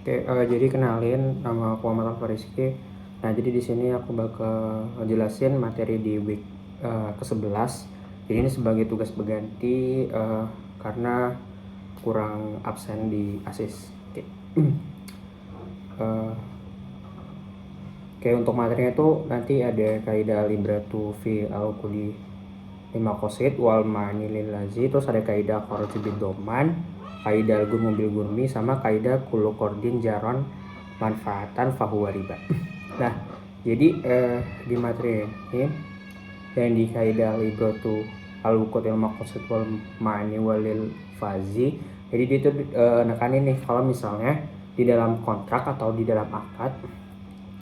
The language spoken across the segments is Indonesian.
Oke, jadi kenalin, nama aku Muhammad Alfariski. Nah, jadi di sini aku bakal jelasin materi di week ke-11. Jadi ini sebagai tugas pengganti karena kurang absen di ASIS. Oke. Oke, untuk materinya itu nanti ada kaidah libratu fi al-quli lima qasid wal ma'ani lil lazi, terus ada kaidah kharaj bidoman, kaidah gun mobil gurmi, sama kaidah kullu qordin jaron manfaatan fahuwa riba. Nah, jadi di materi ini yang di kaidah libratu al-wuqut il maqasid wal ma'ani walil fazi, jadi dia itu nekanin nih kalau misalnya di dalam kontrak atau di dalam akad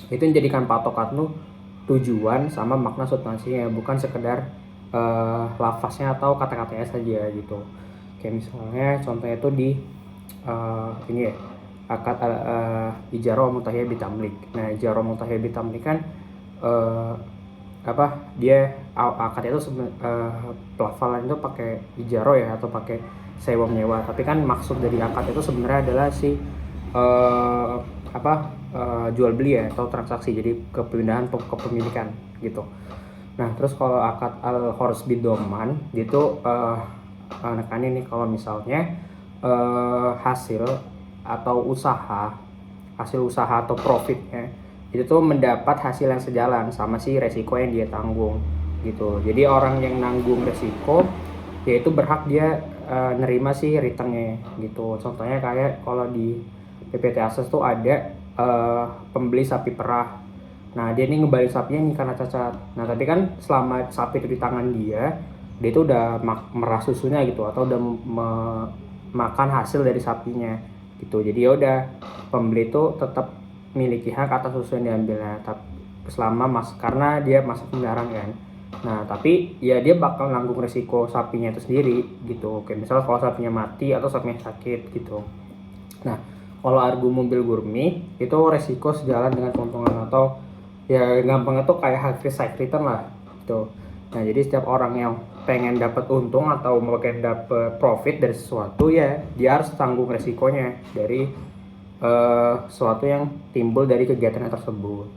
itu menjadikan patokan lu tujuan sama makna substansinya, bukan sekedar lafaznya atau kata-katanya saja gitu. Kayak misalnya contohnya itu di ini ya, akad ijarah mutahiyah bitamlik. Nah, ijarah mutahiyah bitamlik kan dia akad itu pelafalan itu pakai ijarah ya, atau pakai sewa menyewa, tapi kan maksud dari akad itu sebenarnya adalah si jual beli ya, atau transaksi, jadi kepindahan kepemilikan gitu. Nah, terus kalau akad al-kharaj bidoman itu nekanin nih kalau misalnya hasil usaha atau profitnya itu tuh mendapat hasil yang sejalan sama si resiko yang dia tanggung gitu. Jadi orang yang nanggung resiko yaitu berhak dia nerima si returnnya gitu. Contohnya kayak kalau di PPT Asas tuh ada pembeli sapi perah. Nah, dia ini ngebalin sapinya nih karena cacat. Nah, tapi kan selama sapi itu di tangan dia itu udah merah susunya gitu, atau udah makan hasil dari sapinya gitu. Jadi ya udah, pembeli itu tetap miliki hak atas susu yang diambilnya, selama karena dia masuk pemeliharaan kan. Nah, tapi ya dia bakal nanggung resiko sapinya itu sendiri gitu. Kayak misalnya kalau sapinya mati atau sapinya sakit gitu. Nah, kalau argu mobil gurmi itu resiko sejalan dengan keuntungan, atau ya gampangnya tuh kayak high risk high return lah gitu. Nah, jadi setiap orang yang pengen dapat untung atau pengen dapat profit dari sesuatu, ya dia harus tanggung resikonya dari sesuatu yang timbul dari kegiatan tersebut.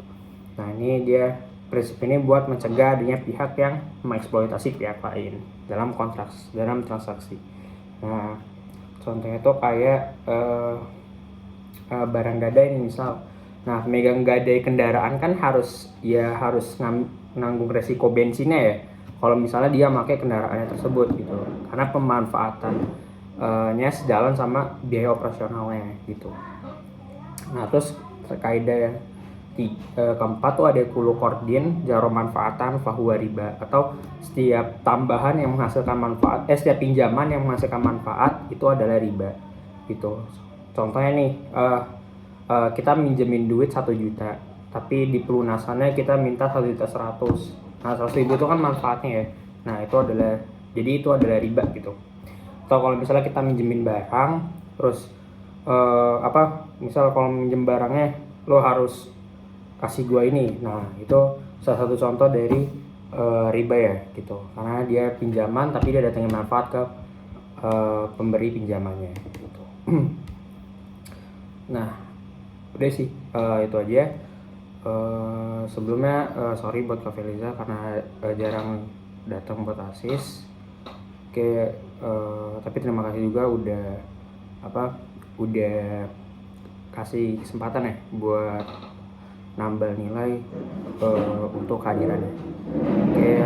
Nah, ini dia prinsip ini buat mencegah adanya pihak yang mengeksploitasi pihak lain dalam transaksi. Nah, contohnya tuh kayak barang gadai ini misal. Nah, megang gadai kendaraan kan harus nanggung resiko bensinnya ya, kalau misalnya dia pakai kendaraannya tersebut gitu, karena pemanfaatannya sejalan sama biaya operasionalnya gitu. Nah, terus kaidah yang keempat tuh ada kullu qordin jaro manfaatan fahuwa riba, atau setiap tambahan yang menghasilkan manfaat, setiap pinjaman yang menghasilkan manfaat itu adalah riba gitu. Contohnya nih, kita minjemin duit 1 juta, tapi di pelunasannya kita minta 1.100.000. Nah, 100.000 itu kan manfaatnya ya. Nah, itu adalah riba gitu. Atau kalau misalnya kita minjemin barang, terus misal kalau minjem barangnya lo harus kasih gua ini. Nah, itu salah satu contoh dari riba ya gitu, karena dia pinjaman tapi dia datangin manfaat ke pemberi pinjamannya gitu. Nah, udah sih, itu aja. Sebelumnya sorry buat Kak Feliza karena jarang datang buat ASIS. Oke, tapi terima kasih juga udah kasih kesempatan ya buat nambah nilai untuk kehadirannya. Oke,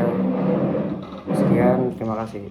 sekian, terima kasih.